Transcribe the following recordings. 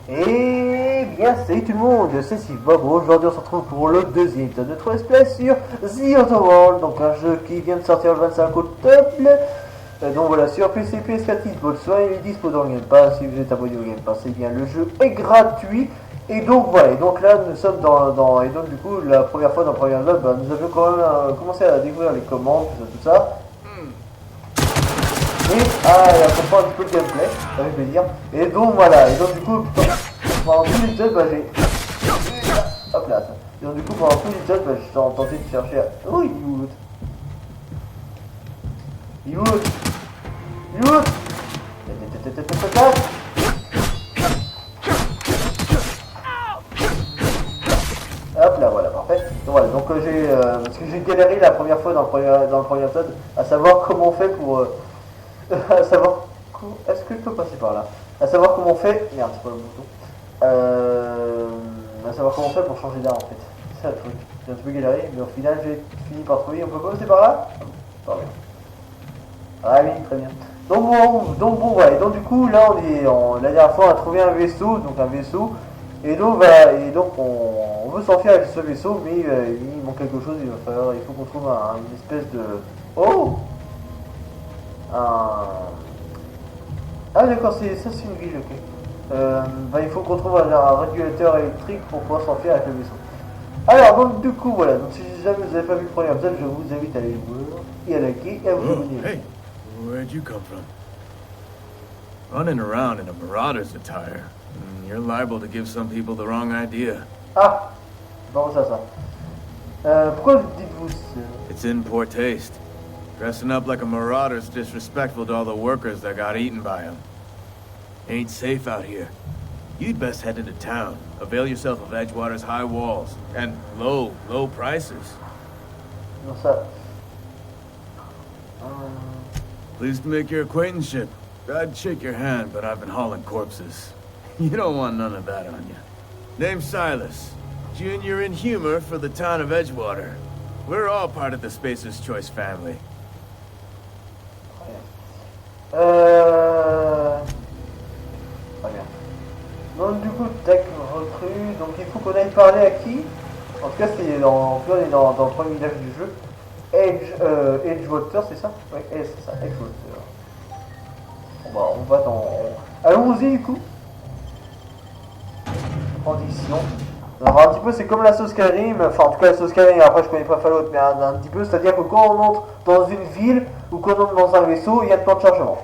Et bien salut tout le monde, c'est Steve Bob. Aujourd'hui on se retrouve pour le deuxième épisode de notre let's play sur The Outer World, donc un jeu qui vient de sortir le 25 octobre. Donc voilà, sur PC, PS4, Xbox One, il est dispo dans le Game Pass. Si vous êtes abonné au Game Pass, et bien le jeu est gratuit. Et donc voilà, et donc là nous sommes et donc du coup la première fois dans le premier épisode, nous avions quand même commencé à découvrir les commandes, tout ça. Et à comprendre un petit peu le gameplay, ça fait plaisir. Et donc voilà, et donc du coup, pendant tout l'épisode, j'ai... Hop là, ça. Et donc du coup, pendant tout l'épisode, j'ai tenté de chercher à... Oh, il est où l'autre? Il est où l'autre? Il est où l'autre? Hop là, voilà, parfait. Donc voilà, donc parce que j'ai galéré la première fois dans le premier épisode, à savoir comment on fait pour... à savoir... Est-ce que je peux passer par là? À savoir comment on fait... Merde, c'est pas le bouton. À savoir comment on fait pour changer d'arme en fait. C'est ça le truc. J'ai un petit peu galéré, mais au final j'ai fini par trouver. On peut pas passer par là? Pas bien. Ah oui, très bien. Donc bon, ouais. Et donc du coup, là la dernière fois on a trouvé un vaisseau, et donc on veut s'enfuir avec ce vaisseau, mais il manque quelque chose. Il faut qu'on trouve une espèce de... Oh, ah d'accord, c'est une ville, ok. Il faut qu'on trouve un régulateur électrique pour pouvoir s'enfuir avec le vaisseau. Alors, donc du coup, voilà, donc si jamais vous n'avez pas vu le premier épisode, je vous invite à aller le voir et à liker et à vous abonner. Hey, where'd you come from? Running around in a marauder's attire. You're liable to give some people the wrong idea. Ah, bon ça. Pourquoi dites-vous ça? It's in poor taste. Dressing up like a marauder's disrespectful to all the workers that got eaten by him. Ain't safe out here. You'd best head into town. Avail yourself of Edgewater's high walls and low prices. Non, ça. Pleased to make your acquaintanceship. I'd shake your hand, but I've been hauling corpses. You don't want none of that on you. Name's Silas. Junior in humor for the town of Edgewater. We're all part of the Spacer's Choice family. Très bien. Donc du coup, tech recrue, donc il faut qu'on aille parler à qui? En tout cas, on est dans le premier village du jeu. Edgewater, c'est ça? Oui, c'est ça, Edgewater. Bon, on va dans... Allons-y du coup. Transition. Alors un petit peu, c'est comme la sauce Skyrim, enfin en tout cas la sauce Skyrim, après je connais pas Fallout, mais un petit peu, c'est-à-dire que quand on entre dans une ville ou qu'on entre dans un vaisseau, il y a de temps de chargement.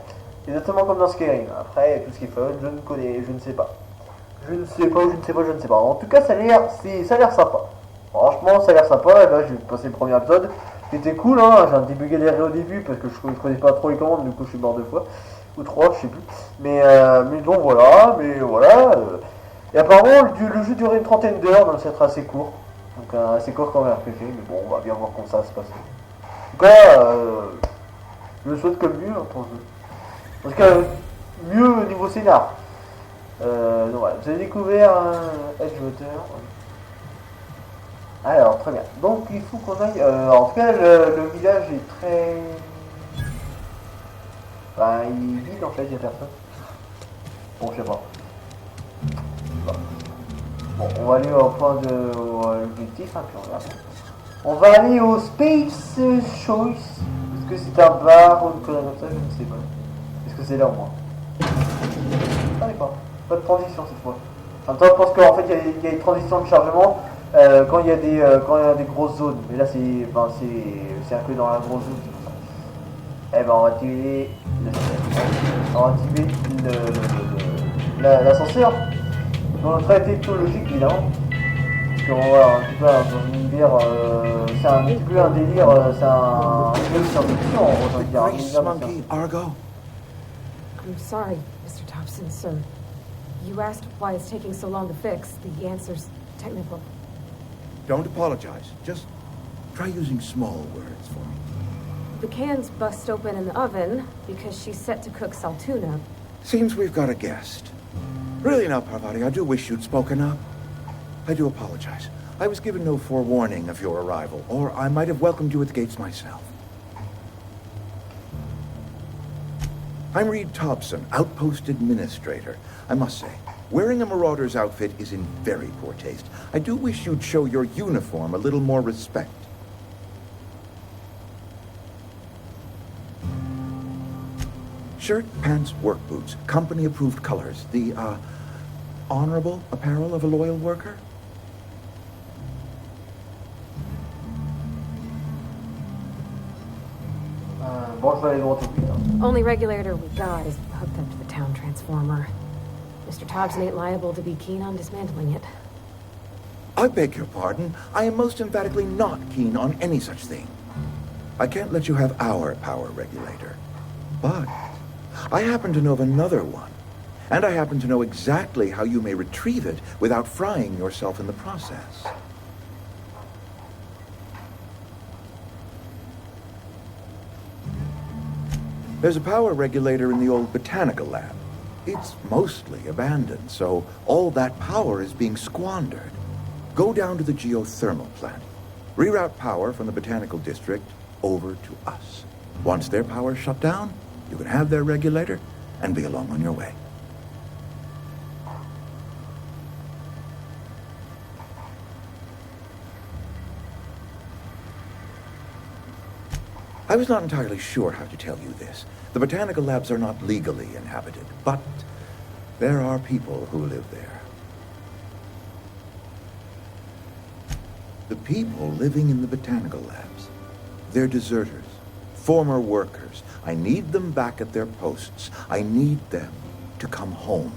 Exactement comme dans Skyrim. Après, tout ce qui est Fallout, je ne sais pas. Je ne sais pas. En tout cas, ça a l'air sympa. Franchement, ça a l'air sympa. Et là, j'ai passé le premier épisode. C'était cool, hein. J'ai un petit peu galéré au début parce que je connais pas trop les commandes. Du coup, je suis mort 2 fois. Ou 3, je sais plus. Mais donc voilà. Et apparemment, le jeu durait une trentaine d'heures, donc c'est assez court. Donc assez court comme RPG. Mais bon, on va bien voir comment ça va se passer. En tout cas, je le souhaite comme mieux pour le jeu. En tout cas, mieux au niveau scénar. Donc voilà, vous avez découvert Edgewater. Alors, très bien. Donc, il faut qu'on aille... en tout cas, le village est très... Enfin, il est vide en fait, il n'y a personne. Bon, je sais pas. Bon, on va aller au point de l'objectif, hein, puis on verra. On va aller au Space Choice. Est-ce que c'est un bar ou une connerie comme ça? Je ne sais pas. Est-ce que c'est là au moins? Ah d'accord. Pas de transition cette fois. En même temps, je pense qu'en fait il y a une transition de chargement quand il y a des grosses zones. Mais là c'est inclus dans la grosse zone. Eh ben on va activer l'ascenseur. Dans le traité technologique évidemment. Parce qu'on va un petit peu dans une univers, c'est un petit peu un délire, c'est un jeu de science-fiction on va dire. Grace Monkey, Argo. I'm sorry, Mr. Thompson, sir. You asked why it's taking so long to fix. The answer's technical. Don't apologize. Just try using small words for me. The can's bust open in the oven because she's set to cook saltuna. Seems we've got a guest. Really now, Parvati, I do wish you'd spoken up. I do apologize. I was given no forewarning of your arrival, or I might have welcomed you at the gates myself. I'm Reed Thompson, Outpost Administrator. I must say, Wearing a marauder's outfit is in very poor taste. I do wish you'd show your uniform a little more respect. Shirt, pants, work boots, company-approved colors. The, honorable apparel of a loyal worker? Bon, je vais aller droit au but. Hein. Only regulator we got is hooked up to the town transformer. Mr. Thompson ain't liable to be keen on dismantling it. I beg your pardon. I am most emphatically not keen on any such thing. I can't let you have our power regulator. But I happen to know of another one. And I happen to know exactly how you may retrieve it without frying yourself in the process. There's a power regulator in the old botanical lab. It's mostly abandoned, so all that power is being squandered. Go down to the geothermal plant. Reroute power from the botanical district over to us. Once their power's shut down, you can have their regulator and be along on your way. I was not entirely sure how to tell you this. The botanical labs are not legally inhabited, but there are people who live there. The people living in the botanical labs, they're deserters, former workers. I need them back at their posts. I need them to come home.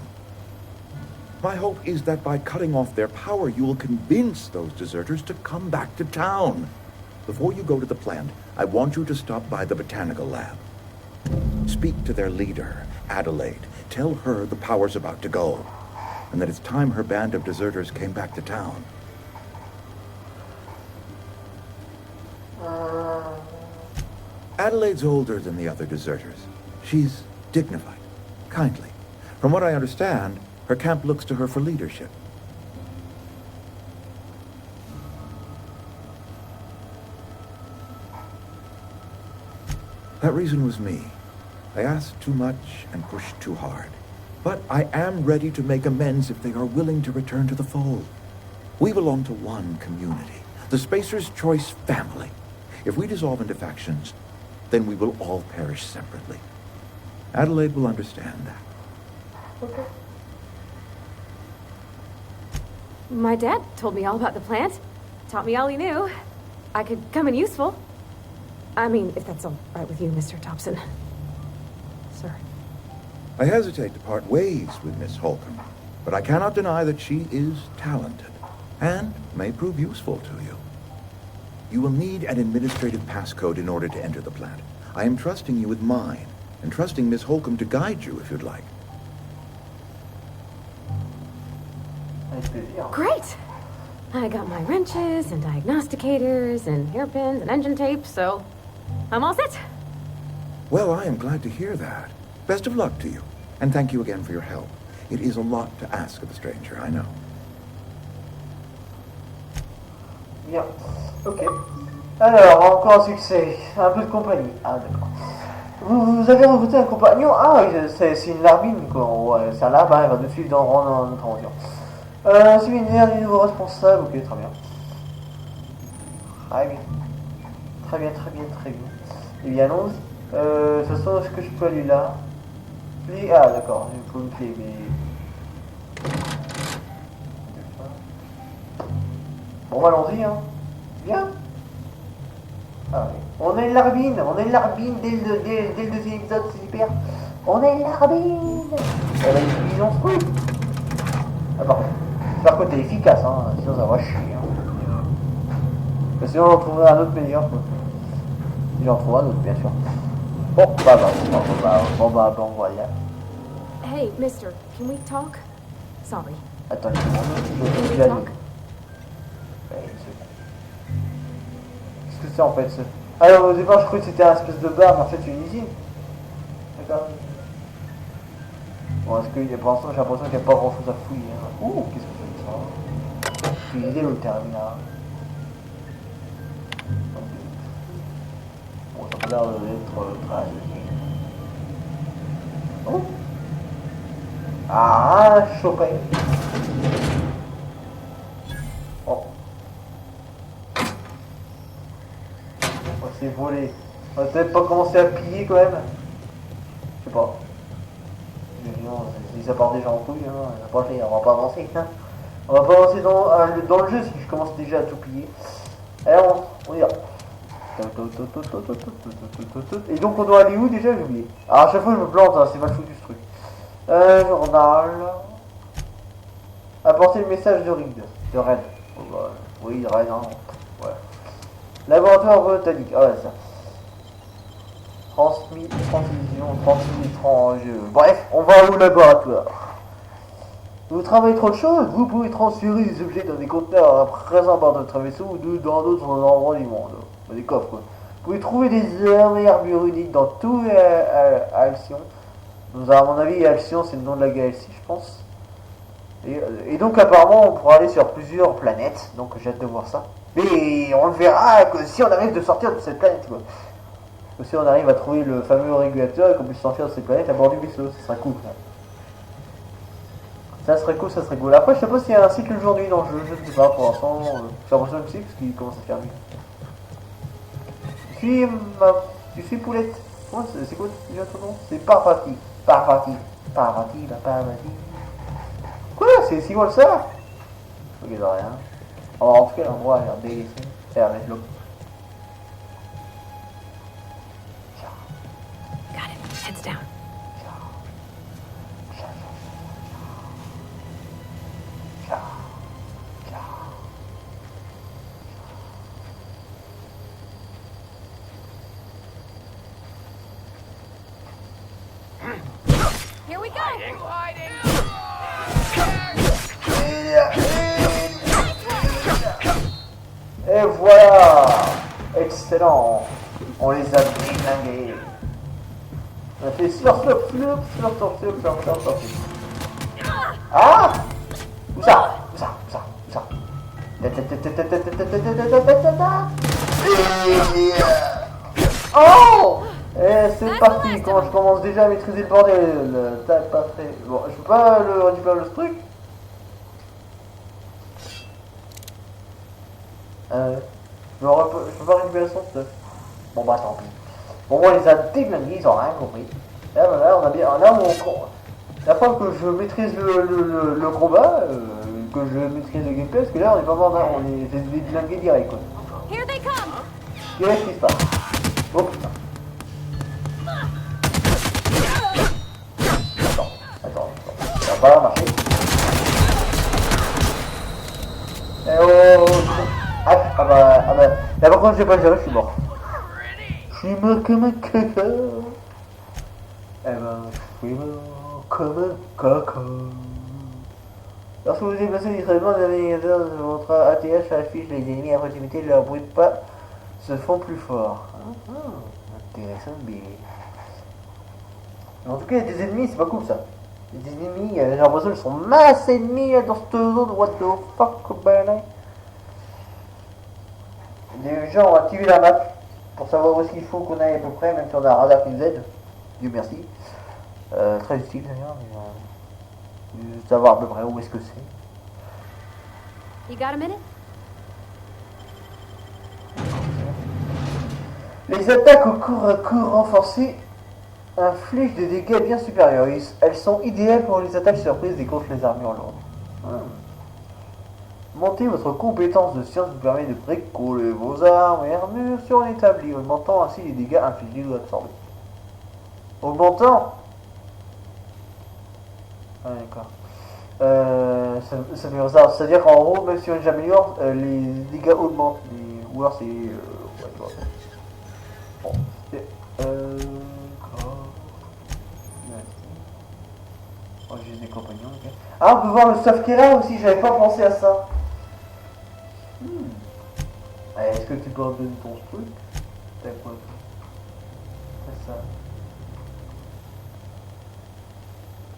My hope is that by cutting off their power, you will convince those deserters to come back to town. Before you go to the plant, I want you to stop by the botanical lab. Speak to their leader, Adelaide. Tell her the power's about to go, and that it's time her band of deserters came back to town. Adelaide's older than the other deserters. She's dignified, kindly. From what I understand, her camp looks to her for leadership. That reason was me. I asked too much and pushed too hard. But I am ready to make amends if they are willing to return to the fold. We belong to one community, the Spacer's Choice family. If we dissolve into factions, then we will all perish separately. Adelaide will understand that. Ok. My dad told me all about the plant. Taught me all he knew. I could come in useful. I mean, if that's all right with you, Mr. Thompson. Sir. I hesitate to part ways with Miss Holcomb, but I cannot deny that she is talented and may prove useful to you. You will need an administrative passcode in order to enter the plant. I am trusting you with mine, and trusting Miss Holcomb to guide you if you'd like. Avec plaisir. Great! I got my wrenches and diagnosticators and hairpins and engine tape, so I'm all set. Well, I am glad to hear that. Best of luck to you, and thank you again for your help. It is a lot to ask of a stranger, I know. Bien. Ok. Alors, encore un succès. Un peu de compagnie. Ah, d'accord. Vous avez recruté un compagnon. Ah, c'est une larbine, quoi. Ouais, c'est un larbin, il va nous suivre dans notre aventure. Séminaire du nouveau responsable. Ok, très bien. Très bien. Très bien, très bien, très bien. Eh bien, allons-y. De toute façon, est-ce que je peux aller là? Ah, d'accord. Il faut une clé, mais... Bon, allons-y, hein. Bien. Ah, oui. On a une larbine dès le deuxième épisode, c'est super. On a une larbine. Elle a une vision truc. Ah, par contre, j'espère que t'es efficace, hein, sinon ça va chier. Hein. Mais sinon, j'en trouverai un autre meilleur, quoi. Si j'en trouve un autre, bien sûr. Bon, bon, voilà. Hey, mister, can we talk? Sorry. Attends, Can je we vais talk? Qu'est-ce que c'est en fait ce... Alors au départ je croyais que c'était un espèce de bar mais en fait c'est une usine. D'accord. Bon est-ce qu'il y a pour l'instant j'ai l'impression qu'il n'y a pas grand chose à fouiller. Hein. Ouh qu'est-ce que c'est que ça? J'ai idée le terminal. Bon ça a l'air d'être très... Oh. Ah, chopin. Oh. On s'est volé. On va peut-être pas commencer à piller quand même. Je sais pas. Mais non, si ça part déjà en couille, hein, on va pas faire, on va pas avancer. Hein. On va pas avancer dans le jeu si je commence déjà à tout piller. Allez, on y va. Et donc on doit aller où déjà? J'ai oublié. Alors à chaque fois je me plante, hein, c'est mal foutu ce truc. Journal. Apporter le message de Reed. De Red. Oh, bah, oui, Red, hein. Ouais. Laboratoire botanique. Ah ouais, ça. Transmission étrangers. Bref, on va au laboratoire. Vous travaillez trop de choses, vous pouvez transférer des objets dans des conteneurs à présent par notre vaisseau ou dans d'autres endroits du monde. Des coffres, quoi. Vous pouvez trouver des armes et armures uniques dans tout Alcyon. Donc, à mon avis, Alcyon, c'est le nom de la galaxie, je pense. Et donc, apparemment, on pourra aller sur plusieurs planètes. Donc, j'ai hâte de voir ça. Mais on le verra que si on arrive de sortir de cette planète, quoi. Que si on arrive à trouver le fameux régulateur et qu'on puisse sortir de cette planète à bord du vaisseau, ça sera cool. Ça serait cool, ça serait cool. Après, je sais pas s'il y a un cycle aujourd'hui dans le jeu, je sais pas pour l'instant. J'ai l'impression que si, parce qu'il commence à faire nuit. Tu suis Poulette. Ouais, c'est quoi déjà ton nom? C'est Parvati. Parvati. Parvati, la Parvati. Quoi? C'est si loin que ça? Je regarde rien. Alors, en tout cas, on va regarder. C'est la mettre l'eau. Got it. Heads down. Here we go. Et voilà. Excellent. On les a déglingués. On a fait slurp, slurp, slurp, slurp, slurp, slurp, slurp, slurp, slurp. Ah! Où ça? Où ça? Où ça? Où ça? Oh! Et c'est parti, quand je commence déjà à maîtriser le bordel, t'as pas fait... Bon, je peux pas le récupérer le truc. Je peux pas récupérer son stuff. Bon bah tant pis. Bon, on les a déglingués, ils ont rien compris. Là, voilà, on a bien... Là, la fois que je maîtrise le combat, que je maîtrise le gameplay, parce que là, on est pas mort, on les déglingués direct, quoi. Here they come. Qu'est-ce qui se passe? Oh putain. Attends, ça va pas marcher. Eh oh, ah bah, là par contre j'ai pas géré, je suis mort. Je suis mort comme un caca. Eh ben, je suis mort comme un caca. Lorsque vous déplacez discrètement le navigateur de votre ATH affiche les ennemis à proximité, leurs bruits de pas se font plus forts. Intéressant, mais... En tout cas, il y a des ennemis, c'est pas cool ça. Il y a des ennemis, j'ai l'impression qu'ils sont masse ennemis dans cette zone. What the fuck, ben. Les gens ont activé la map pour savoir où est-ce qu'il faut qu'on aille à peu près, même si on a un radar qui nous aide. Dieu merci. Très utile d'ailleurs, mais savoir à peu près où est-ce que c'est. You got a minute? Les attaques au corps à corps renforcées infligent des dégâts bien supérieurs. Elles sont idéales pour les attaques surprises et contre les armures lourdes. Monter votre compétence de science vous permet de bricoler vos armes et armures sur un établi, augmentant ainsi les dégâts infligés ou absorbés. Augmentant. Ah d'accord. Ça fait ça. C'est-à-dire qu'en gros, même si on j'améliore, les dégâts augmentent. Ou alors c'est... ouais, bon. Oh, j'ai des compagnons, ok. Ah, on peut voir le stuff qui est là aussi, j'avais pas pensé à ça. Est-ce que tu peux en donner ton truc? T'as quoi? C'est ça.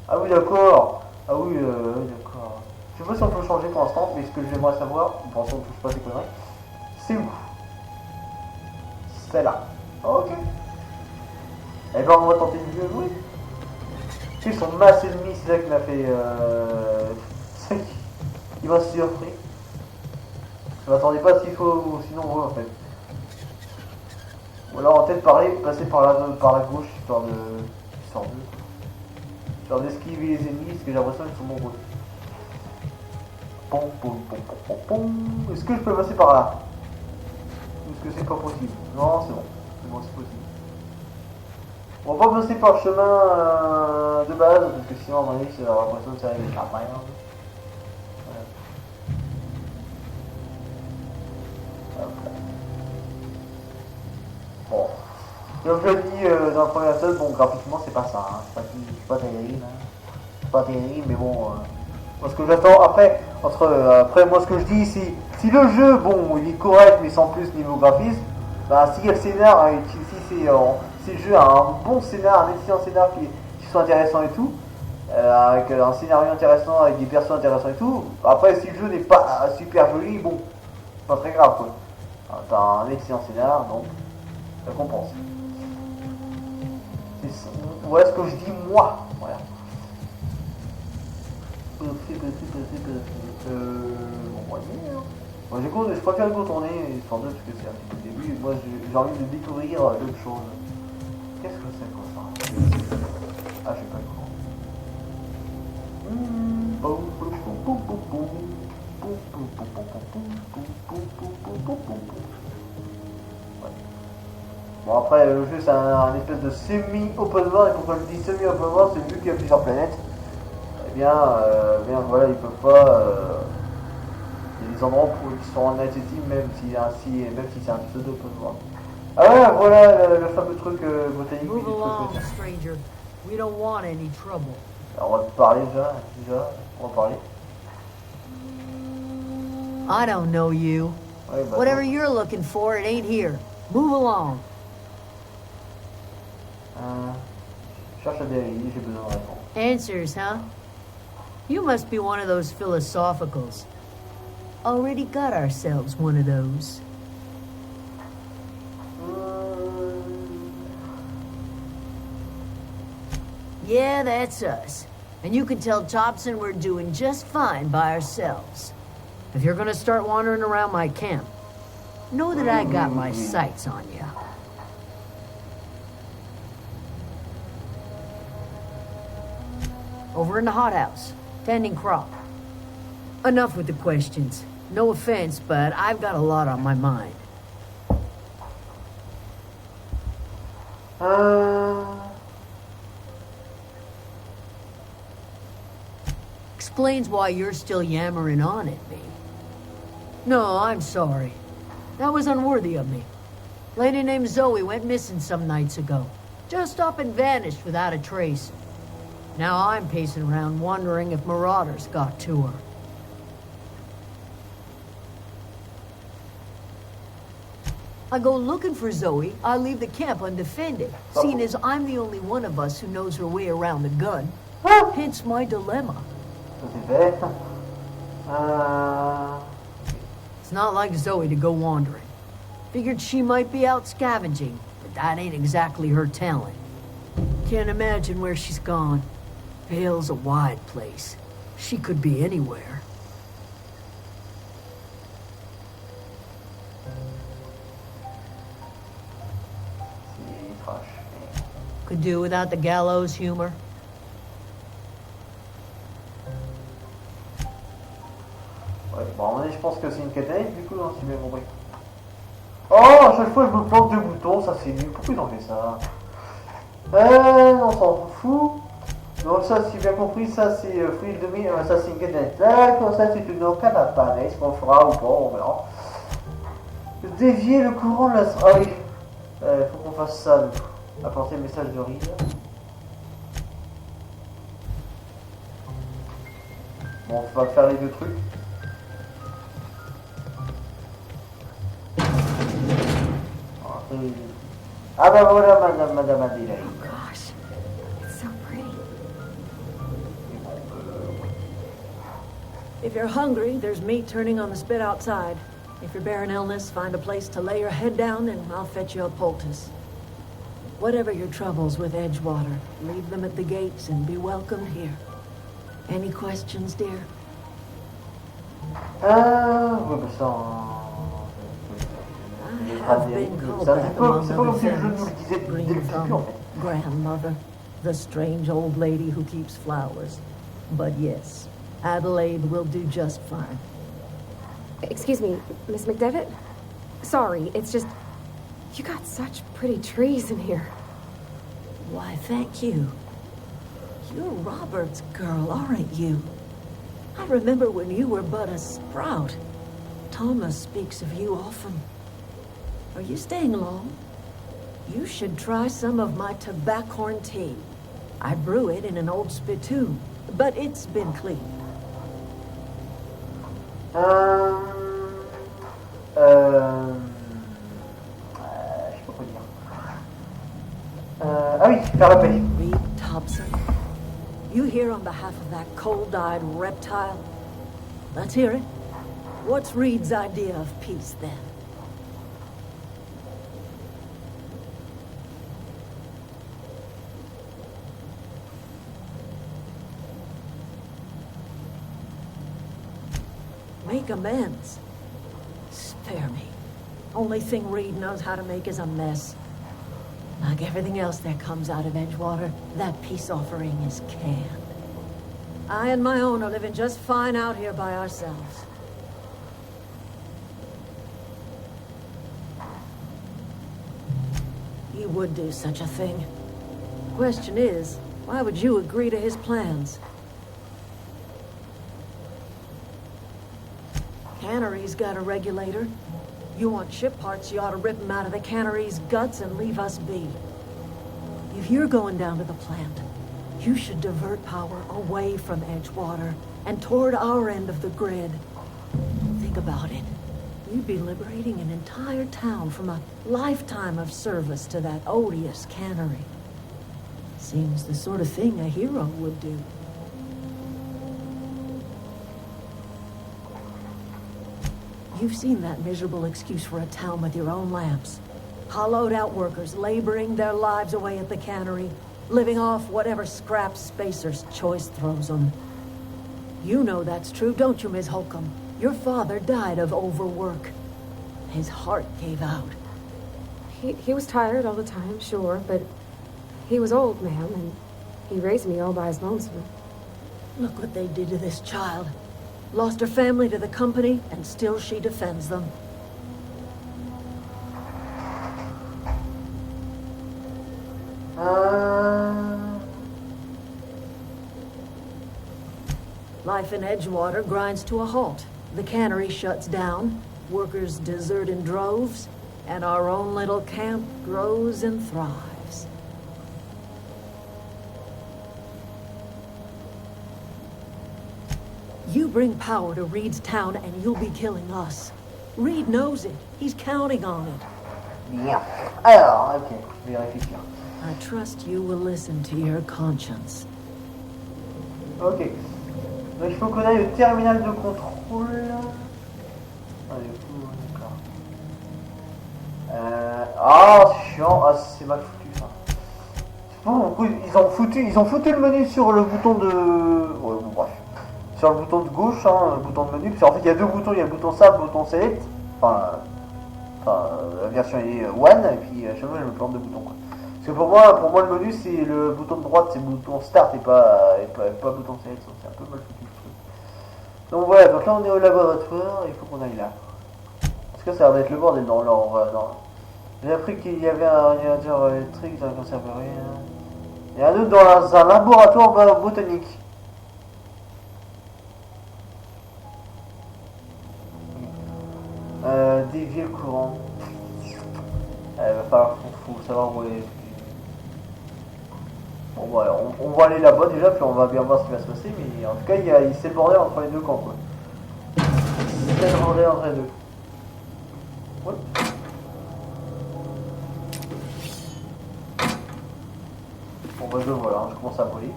Ah oui, d'accord. Ah oui, d'accord. Je sais pas si on peut changer pour l'instant, mais ce que j'aimerais savoir, pour l'instant on touche pas ces conneries, c'est où? C'est là. Ok. Eh ben on va tenter de jouer. Tu sais, ils sont masse ennemis, c'est ça qui m'a fait. C'est ça qui m'a surpris. Je m'attendais pas s'il faut, sinon ouais en fait. Ou alors peut-être passer par la gauche, histoire d'esquiver les ennemis, parce que j'ai l'impression qu'ils sont nombreux. Pom, pom, pom, pom, pom, pom. Est-ce que je peux passer par là? Ou est-ce que c'est pas possible? Non, c'est bon. C'est bon, c'est possible. On va pas passer par le chemin de base, parce que sinon, à mon avis, j'ai l'impression que ça va être la merde. Bon. Comme je l'ai dit dans le premier épisode, bon, graphiquement, c'est pas ça. Hein. C'est pas terrible. Hein. C'est pas terrible, mais bon. Moi, ce que j'attends après, moi, ce que je dis, si le jeu, bon, il est correct, mais sans plus niveau graphisme, bah, si le scénar, si le jeu a un bon scénar, un excellent scénar qui soit intéressant et tout, avec un scénario intéressant, avec des persos intéressants et tout, après, si le jeu n'est pas super joli, bon, c'est pas très grave, quoi. T'as un excellent scénar, donc ça compense. Voilà ce que je dis moi. Voilà. Bon, voyez, je préfère le contourner, sans doute que c'est un petit peu le début. Moi, j'ai envie de découvrir d'autres choses. Qu'est-ce que c'est quoi ça? Ah, je sais pas quoi. Bon, après, le jeu c'est un espèce de semi-open world, et pourquoi je dis semi-open world, c'est vu qu'il y a plusieurs planètes. Eh bien, voilà, ils peuvent pas. Il y a des endroits qui sont inaccessibles, même si c'est un pseudo open world. Ah ouais, voilà le fameux truc botanique. Move along, stranger. We don't want any trouble. Alors, on va te parler déjà, on va parler. I don't know you. Ouais, bah, Whatever you're looking for, it ain't here. Move along. Cherche à dériver, j'ai besoin de réponse. Answers, huh? You must be one of those philosophicals. Already got ourselves one of those. Yeah, that's us. And you can tell Thompson we're doing just fine by ourselves. If you're gonna start wandering around my camp, know that I got my sights on you. Over in the hothouse, tending crop. Enough with the questions. No offense, but I've got a lot on my mind. Explains why you're still yammering on at me. No, I'm sorry. That was unworthy of me. Lady named Zoe went missing some nights ago. Just up and vanished without a trace. Now I'm pacing around wondering if marauders got to her. I go looking for Zoe, I leave the camp undefended, seeing as I'm the only one of us who knows her way around the gun. Hence my dilemma. It's not like Zoe to go wandering. Figured she might be out scavenging, but that ain't exactly her talent. Can't imagine where she's gone. Vale's a wide place. She could be anywhere. Could do without the gallows humor. Ouais, bon, je pense que c'est une catalyse du coup, hein, si j'ai bien compris. Oh, à chaque fois je me plante deux boutons, ça c'est nul. Pourquoi ils ont fait ça? On s'en fout. Donc ça, si j'ai bien compris, ça c'est fruit de mine, ça c'est une catalyse. D'accord, ça c'est une canapane. Est-ce qu'on le fera ou pas, on verra. Dévier le courant de la... Ah oui, faut qu'on fasse ça du coup. Apporter le message de Reed. Bon, on va faire les deux trucs. Ah bah voilà, madame Adélaïde. Oh gosh, it's so pretty. If you're hungry, there's meat turning on the spit outside. If you're bearing illness, find a place to lay your head down and I'll fetch you a poultice. Whatever your troubles with Edgewater, leave them at the gates and be welcome here. Any questions, dear? Ouais, bah ça. I have been called that among other things. Green Thumb, grandmother, the strange old lady who keeps flowers. But yes, Adelaide will do just fine. Excuse me, Miss McDevitt? Sorry, it's just... You got such pretty trees in here. Why, thank you. You're Robert's girl, aren't you? I remember when you were but a sprout. Thomas speaks of you often. Are you staying long? You should try some of my tobaccorn tea. I brew it in an old spittoon, but it's been cleaned. Je sais pas quoi dire. Ah oui, faire la paix. Reed Thompson. You here on behalf of that cold-eyed reptile? Let's hear it. What's Reed's idea of peace, then? Make amends. Spare me. Only thing Reed knows how to make is a mess. Like everything else that comes out of Edgewater, that peace offering is canned. I and my own are living just fine out here by ourselves. He would do such a thing. Question is, why would you agree to his plans? Cannery's got a regulator. You want ship parts, you ought to rip them out of the cannery's guts and leave us be. If you're going down to the plant, you should divert power away from Edgewater and toward our end of the grid. Think about it. You'd be liberating an entire town from a lifetime of service to that odious cannery. Seems the sort of thing a hero would do. You've seen that miserable excuse for a town with your own lamps. Hollowed out workers laboring their lives away at the cannery, living off whatever scraps Spacer's choice throws them. You know that's true, don't you, Miss Holcomb? Your father died of overwork. His heart gave out. He was tired all the time, sure, but he was old, ma'am, and he raised me all by his lonesome. Look what they did to this child. Lost her family to the company, and still she defends them. Life in Edgewater grinds to a halt. The cannery shuts down, workers desert in droves, and our own little camp grows and thrives. You bring power to Reed's town and you'll be killing us. Reed knows it. He's counting on it. Bien. Alors, ok, je vais réfléchir. I trust you will listen to your conscience. Ok. Donc il faut qu'on aille au terminal de contrôle. Allez, d'accord. Ah, c'est chiant. Ah, c'est mal foutu ça. C'est pas pourquoi ils ont foutu le menu sur le bouton de... Ouais, bon, bref. Sur le bouton de gauche, hein, le bouton de menu, parce qu'en fait il y a deux boutons, il y a le bouton Save, le bouton Select, la version est One, et puis à chaque fois je me plante de boutons quoi. Parce que pour moi le menu c'est le bouton de droite, c'est le bouton Start et pas le bouton Select, donc c'est un peu mal foutu le truc. Donc voilà, donc là on est au laboratoire, il faut qu'on aille là. Parce que ça a l'air d'être le bordel dans l'or. J'ai appris qu'il y avait un radiateur électrique dans la conserverie. Il y a un autre dans un laboratoire botanique. Dévier le courant. Il va falloir faut savoir où est. Bon voilà, on va aller là-bas déjà, puis on va bien voir ce qui va se passer, mais en tout cas c'est le bordel entre les deux camps quoi. C'est le bordel entre les deux. Ouais. Bon bah je voilà, je commence à voler.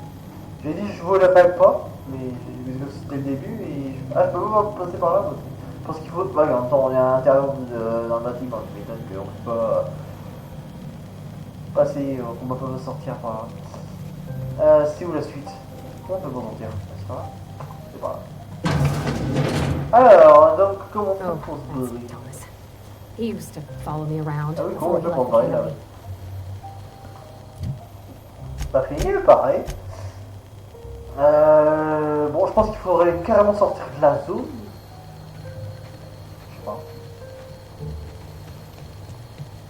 J'ai dit je volais pas, mais c'était le début et je peux pas passer par là moi. Parce qu'il faut... Ouais, en même temps, on est à l'intérieur d'un bâtiment, je m'étonne qu'on ne peut pas... passer, qu'on va pas sortir par là. C'est où la suite? Comment on peut pas sortir? C'est pas là? C'est pas là. Alors, donc, comment on Oh, fait pour se that's brûler? Thomas. He used to follow me around Ah oui, before comment he on fait left pour the parler là? cannery. Pas fini, pareil. Bon, je pense qu'il faudrait carrément sortir de la zone. Je sais pas.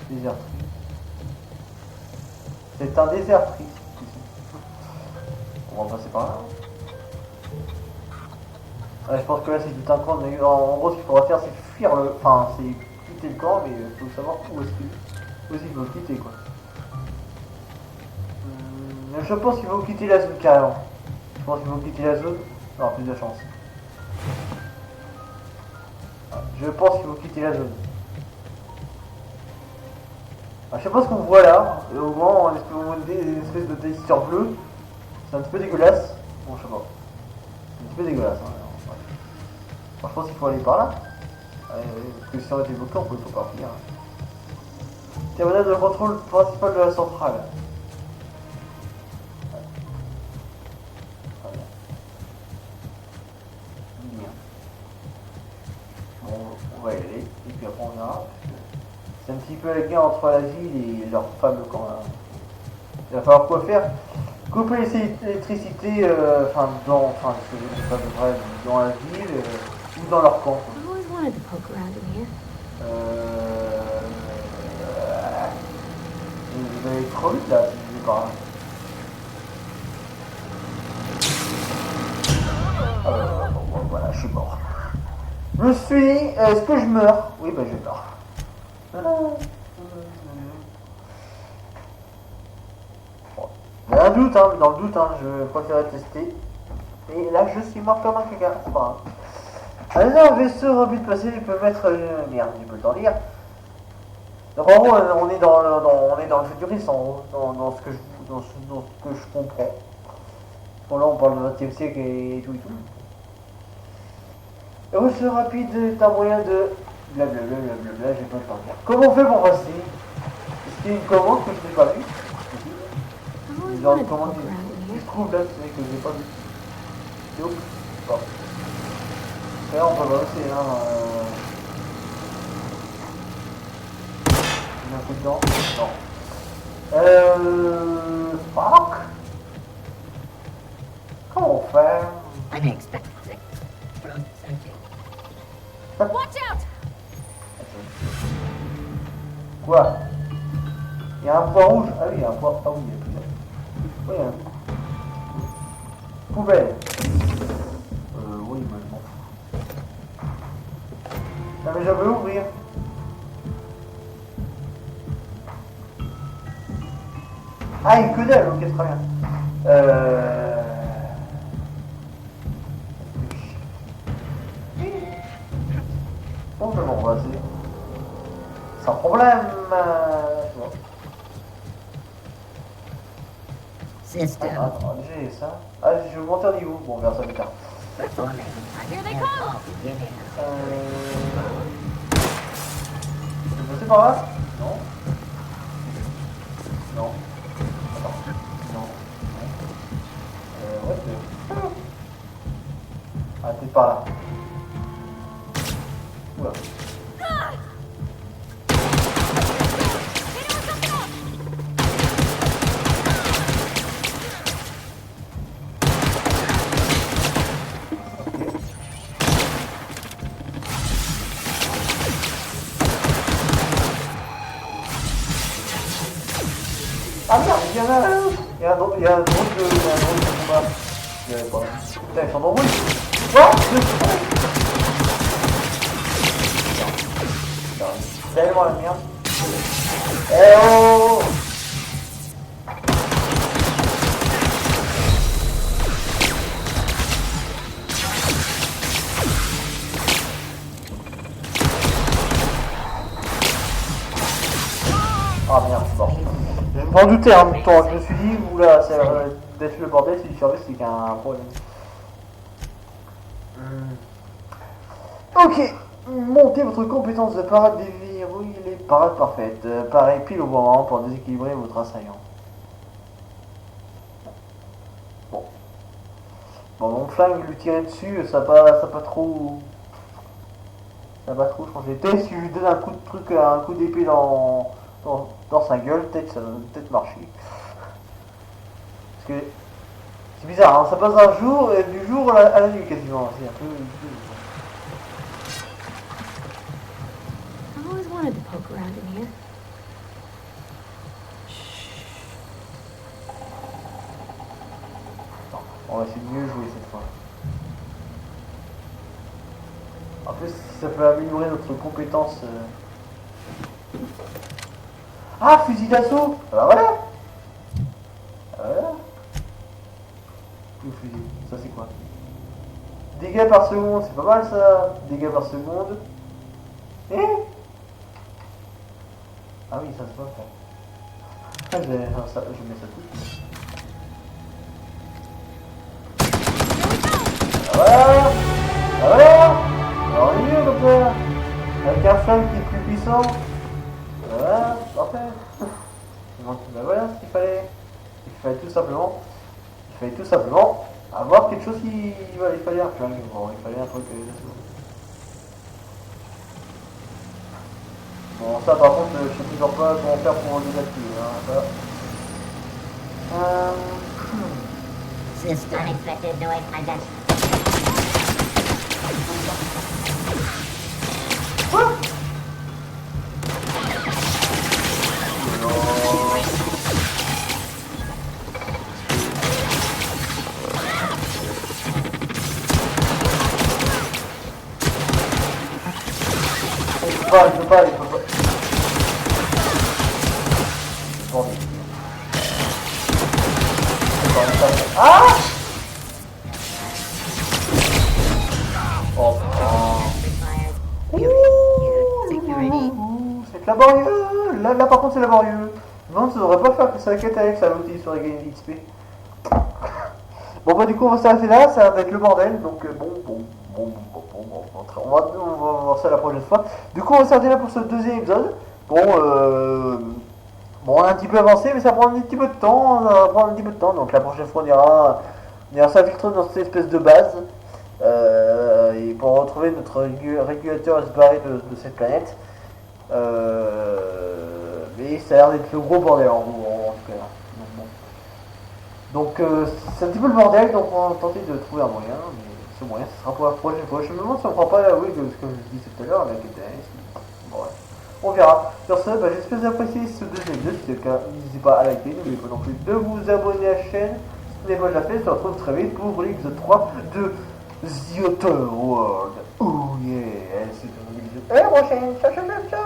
Déserterie. C'est un déserterie. On va passer par là. Ouais, je pense que là c'est tout un camp, mais en gros ce qu'il faudra faire c'est fuir le. Enfin, c'est quitter le camp, mais il faut savoir où est-ce qu'il faut le quitter quoi. Je pense qu'il faut quitter la zone carrément. Je pense qu'il faut quitter la zone, on aura plus de chance. Je pense qu'il faut quitter la zone. Je sais pas ce qu'on voit là, et au moins on voit une espèce de texture bleue. C'est un petit peu dégueulasse. Bon, je sais pas. C'est un petit peu dégueulasse. Hein. Bon, je pense qu'il faut aller par là. Ouais, parce que si on était bloqué, on pouvait pas partir. Terminal de contrôle principal de la centrale. Bon, on va y aller, et puis après on verra. C'est un petit peu la guerre entre la ville et leur fameux camp. Là. Il va falloir quoi faire? Couper l'électricité, dans la ville ou dans leur camp. I've always wanted to poke around in here. Vous allez trop vite là, si je vais par là. Bon, voilà, je suis mort. Est-ce que je meurs? Oui, bah je meurs. Dans le doute, je préférais tester. Et là, je suis mort comme un caca, c'est pas grave. Alors, un vaisseau rempli de passé, il peut mettre. Merde, j'ai pas le temps de lire. Donc en gros, on est dans le futuriste, dans ce que je comprends. Bon, là, on parle du 20e siècle et tout et tout. Le vaisseau rapide est un moyen de. Blablabla, j'ai pas le temps de lire. Comment on fait pour passer? Est-ce qu'il y a une commande que je n'ai pas vue? I've always Genre wanted to comment poke around in il here. se trouve là, c'est que j'ai pas vu. C'est ouf. Bon. Et là on peut voir aussi, hein. Il y a un coup dedans. Non. Fuck. Comment faire? Watch out! Quoi? Il y a un point rouge. Ah oui, il y a un point. Ah oui, il y a plus là. Oui, il y a un. Poubelle. Oui, moi je m'en fous. Non mais je veux ouvrir. Ah, une que dalle, ok, c'est très bien. Bon, on peut m'embrasser. Sans problème. System J'ai ça. Ah, je vais monter au niveau. Bon, on verra ça plus tard. performing Here they at come! all beginning. Je peux passer par là? Non. Non. Attends. Non. Ouais, c'est... Ah, peut-être par là. Oula. Ah merde, il y en a un! Il y a un drôle de combat. Je l'avais pas. Putain, ils sont nombreux. What? C'est tellement la merde. Eh oh! Ah merde, c'est bon. Je m'en doutais en même temps, je me suis dit, oula, ça va d'être le bordel, si du service, c'est qu'il y a un problème. Ok, montez votre compétence de parade des verrouille les parade parfaite. Pareil pile au bon moment pour déséquilibrer votre assaillant. Bon. Bon, mon flingue, lui tirer dessus, ça pas trop... Ça va trop changer. Peut-être si je lui donne un coup de truc, un coup d'épée dans sa gueule, peut-être ça va peut-être marcher. Parce que c'est bizarre, hein, ça passe un jour et du jour à la nuit quasiment. C'est un peu. I've always wanted to poke around in here. On va essayer de mieux jouer cette fois. En plus, ça peut améliorer notre compétence. Ah, fusil d'assaut! Ah bah voilà! Ah voilà! Le fusil, ça c'est quoi? Dégâts par seconde, c'est pas mal ça! Dégâts par seconde. Eh? Ah oui, ça se voit faire. Ah, je mets ça tout de suite. Ah voilà! Ah voilà! Alors on est mieux comme ça! Avec un flingue qui est plus puissant. Voilà, parfait. Donc ben voilà ce qu'il fallait. Il fallait tout simplement avoir quelque chose qui... Voilà, il fallait un flingue. Bon, il fallait un truc... Bon, ça par contre, je sais toujours pas comment faire pour le désactiver. Hein, ça. This unexpected noise identified. Quoi? Il peut pas. Bordel. Ah! Oh c'est laborieux! Là par contre c'est laborieux. Non, ça devrait pas faire que ça quête avec ça l'outil sur les gains d'XP. Bon bah du coup on va s'arrêter là, ça va être le bordel, donc on va voir ça la prochaine fois. Du coup on va s'arrêter là pour ce deuxième épisode. Bon, on a un petit peu avancé, mais ça prend un petit peu de temps, donc la prochaine fois on ira s'infiltrer dans cette espèce de base, et pour retrouver notre régulateur disparu de cette planète. Mais ça a l'air d'être le gros bordel en tout cas. Donc c'est un petit peu le bordel, donc on va tenter de trouver un moyen, mais ce moyen ce sera pour la prochaine fois. Je me demande si on prend pas la oui, comme je disais tout à l'heure, la quête. Bon, ouais. On verra. Sur ce, j'espère que vous avez apprécié ce deuxième vidéo. Si c'est le cas, n'hésitez pas à liker, n'oubliez pas non plus de vous abonner à la chaîne. Si ce n'est pas déjà fait, on se retrouve très vite pour l'épisode 3 de The Outer World. Oh yeah! C'est une vidéo. À la prochaine! Ciao, ciao, ciao, ciao!